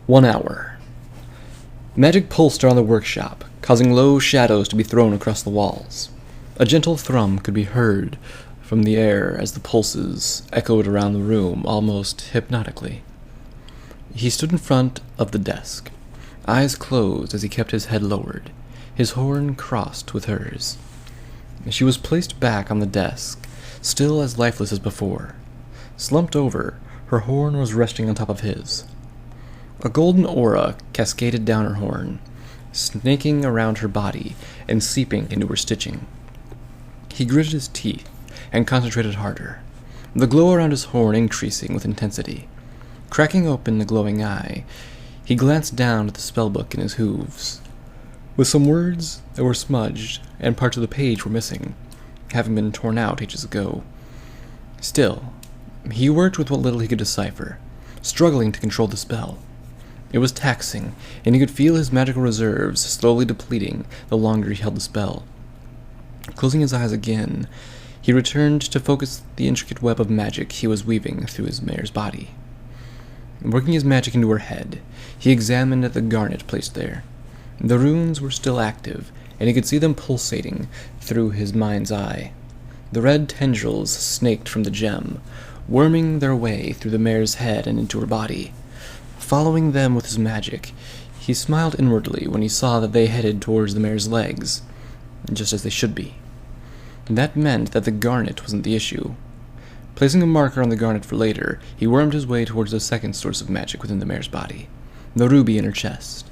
1 hour. Magic pulsed around the workshop, causing low shadows to be thrown across the walls. A gentle thrum could be heard from the air as the pulses echoed around the room almost hypnotically. He stood in front of the desk, eyes closed as he kept his head lowered, his horn crossed with hers. She was placed back on the desk, still as lifeless as before. Slumped over, her horn was resting on top of his. A golden aura cascaded down her horn, snaking around her body and seeping into her stitching. He gritted his teeth and concentrated harder, the glow around his horn increasing with intensity. Cracking open the glowing eye, he glanced down at the spellbook in his hooves. With some words that were smudged and parts of the page were missing, having been torn out ages ago. Still, he worked with what little he could decipher, struggling to control the spell. It was taxing, and he could feel his magical reserves slowly depleting the longer he held the spell. Closing his eyes again, he returned to focus the intricate web of magic he was weaving through his mare's body. Working his magic into her head, he examined the garnet placed there. The runes were still active, and he could see them pulsating through his mind's eye. The red tendrils snaked from the gem, worming their way through the mare's head and into her body. Following them with his magic, he smiled inwardly when he saw that they headed towards the mare's legs, just as they should be. That meant that the garnet wasn't the issue. Placing a marker on the garnet for later, he wormed his way towards the second source of magic within the mare's body, the ruby in her chest.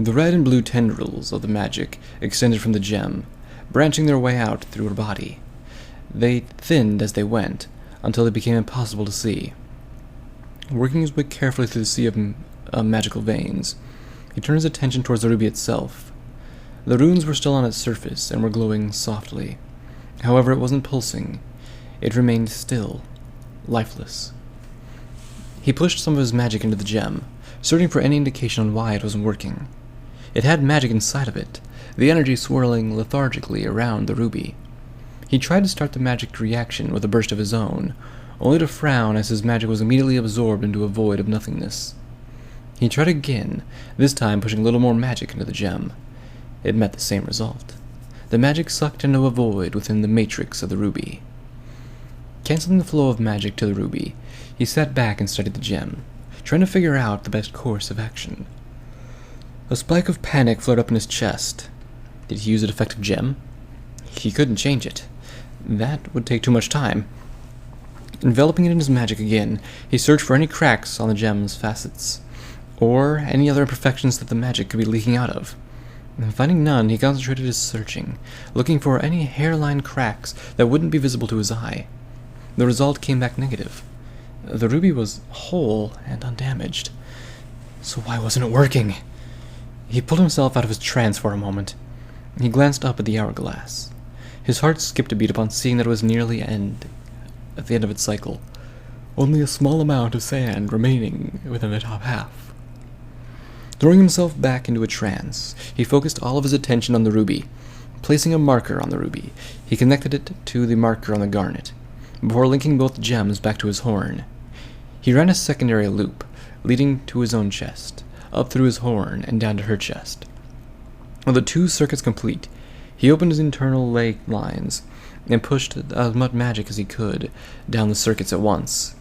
The red and blue tendrils of the magic extended from the gem, branching their way out through her body. They thinned as they went, until they became impossible to see. Working his way carefully through the sea of magical veins, he turned his attention towards the ruby itself. The runes were still on its surface and were glowing softly. However, it wasn't pulsing. It remained still, lifeless. He pushed some of his magic into the gem, searching for any indication on why it wasn't working. It had magic inside of it, the energy swirling lethargically around the ruby. He tried to start the magic reaction with a burst of his own, only to frown as his magic was immediately absorbed into a void of nothingness. He tried again, this time pushing a little more magic into the gem. It met the same result. The magic sucked into a void within the matrix of the ruby. Canceling the flow of magic to the ruby, he sat back and studied the gem, trying to figure out the best course of action. A spike of panic flared up in his chest. Did he use a defective gem? He couldn't change it. That would take too much time. Enveloping it in his magic again, he searched for any cracks on the gem's facets, or any other imperfections that the magic could be leaking out of. And finding none, he concentrated his searching, looking for any hairline cracks that wouldn't be visible to his eye. The result came back negative. The ruby was whole and undamaged. So why wasn't it working? He pulled himself out of his trance for a moment. He glanced up at the hourglass. His heart skipped a beat upon seeing that it was nearly at the end of its cycle, only a small amount of sand remaining within the top half. Throwing himself back into a trance, he focused all of his attention on the ruby. Placing a marker on the ruby, he connected it to the marker on the garnet, before linking both gems back to his horn. He ran a secondary loop, leading to his own chest, up through his horn and down to her chest. With the 2 circuits complete, he opened his internal ley lines and pushed as much magic as he could down the circuits at once.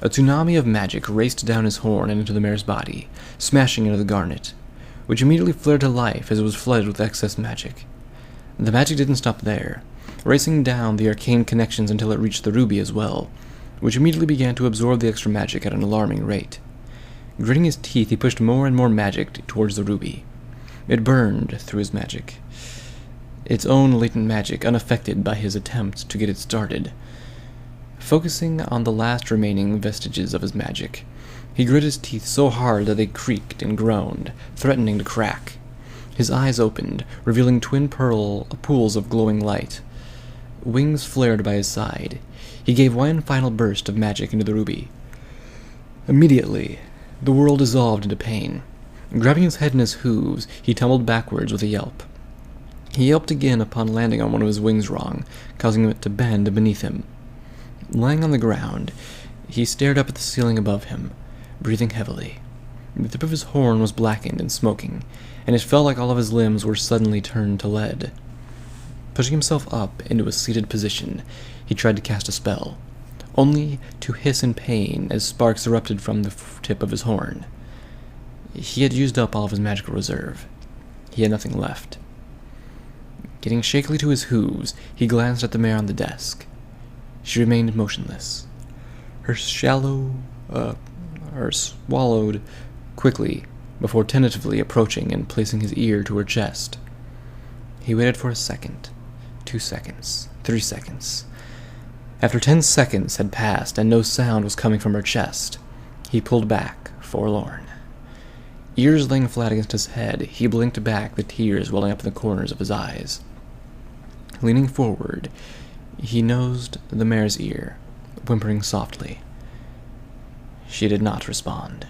A tsunami of magic raced down his horn and into the mare's body, smashing into the garnet, which immediately flared to life as it was flooded with excess magic. The magic didn't stop there, racing down the arcane connections until it reached the ruby as well, which immediately began to absorb the extra magic at an alarming rate. Gritting his teeth, he pushed more and more magic towards the ruby. It burned through his magic, its own latent magic unaffected by his attempt to get it started. Focusing on the last remaining vestiges of his magic, he grit his teeth so hard that they creaked and groaned, threatening to crack. His eyes opened, revealing twin pools of glowing light. Wings flared by his side. He gave one final burst of magic into the ruby. Immediately, the world dissolved into pain. Grabbing his head in his hooves, he tumbled backwards with a yelp. He yelped again upon landing on one of his wings wrong, causing it to bend beneath him. Lying on the ground, he stared up at the ceiling above him, breathing heavily. The tip of his horn was blackened and smoking, and it felt like all of his limbs were suddenly turned to lead. Pushing himself up into a seated position, he tried to cast a spell, only to hiss in pain as sparks erupted from the tip of his horn. He had used up all of his magical reserve. He had nothing left. Getting shakily to his hooves, he glanced at the mare on the desk. She remained motionless. Her swallowed quickly before tentatively approaching and placing his ear to her chest. He waited for a second, 2 seconds, 3 seconds. After 10 seconds had passed and no sound was coming from her chest, he pulled back, forlorn. Ears laying flat against his head, he blinked back, the tears welling up in the corners of his eyes. Leaning forward, he nosed the mare's ear, whimpering softly. She did not respond.